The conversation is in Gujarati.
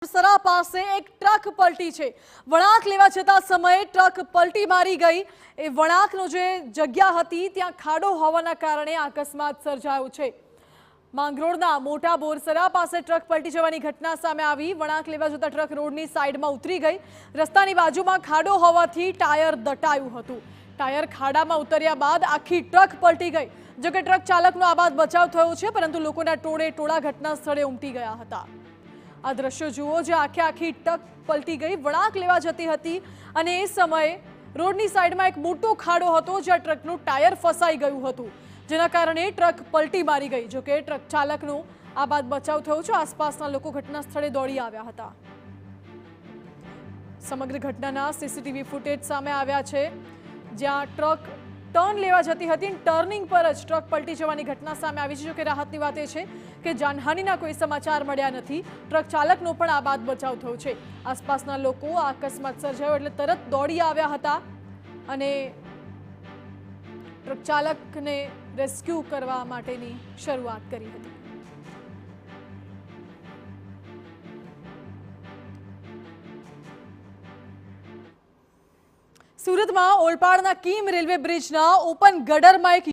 બોરસરા પાસે એક ટ્રક પલટી છે। વળાંક લેવા જતા સમયે ટ્રક પલટી મારી ગઈ। એ વળાંકનો જે જગ્યા હતી ત્યાં ખાડો હોવાના કારણે અકસ્માત સર્જાયો છે। માંગરોળના મોટા બોરસરા પાસે ટ્રક પલટી જવાની ઘટના સામે આવી। વળાંક લેવા જતા ટ્રક રોડની સાઈડમાં ઉતરી ગઈ। રસ્તાની બાજુમાં ખાડો હોવાથી ટાયર દટાયું હતું। ટાયર ખાડામાં ઉતર્યા બાદ આખી ટ્રક પલટી ગઈ। જો કે ટ્રક ચાલકનો આ બાદ બચાવ થયો છે, પરંતુ લોકોના ટોળે ટોળા ઘટના સ્થળે ઉમટી ગયા હતા। આ દ્રશ્યો જુઓ, જે આખી ટ્રક પલટી ગઈ। વળાંક લેવા જતી હતી અને એ સમયે રોડની સાઈડમાં એક મોટો ખાડો હતો, જ્યાં ટ્રકનું ટાયર ફસાઈ ગયું હતું, જેના કારણે ટ્રક પલટી મારી ગઈ। જો કે ટ્રક ચાલકનો આ બાદ બચાવ થયો છે। આસપાસના લોકો ઘટના સ્થળે દોડી આવ્યા હતા। સમગ્ર ઘટનાના સીસીટીવી ફૂટેજ સામે આવ્યા છે, જ્યાં ટ્રક ટર્ન લેવા જતી હતી, ટર્નિંગ પર જ ટ્રક પલટી જવાની ઘટના સામે આવી છે। જો કે રાહતની વાત એ છે કે જાનહાનિના કોઈ સમાચાર મળ્યા નથી। ટ્રક ચાલકનો પણ આ બાદ બચાવ થયો છે। આસપાસના લોકો આ અકસ્માત સર્જાયો એટલે તરત દોડી આવ્યા હતા અને ટ્રક ચાલકને રેસ્ક્યુ કરવા માટેની શરૂઆત કરી હતી। સુરતમાં ઓલપાડના કીમ રેલવે બ્રિજના ઓપન ગડરમાં એક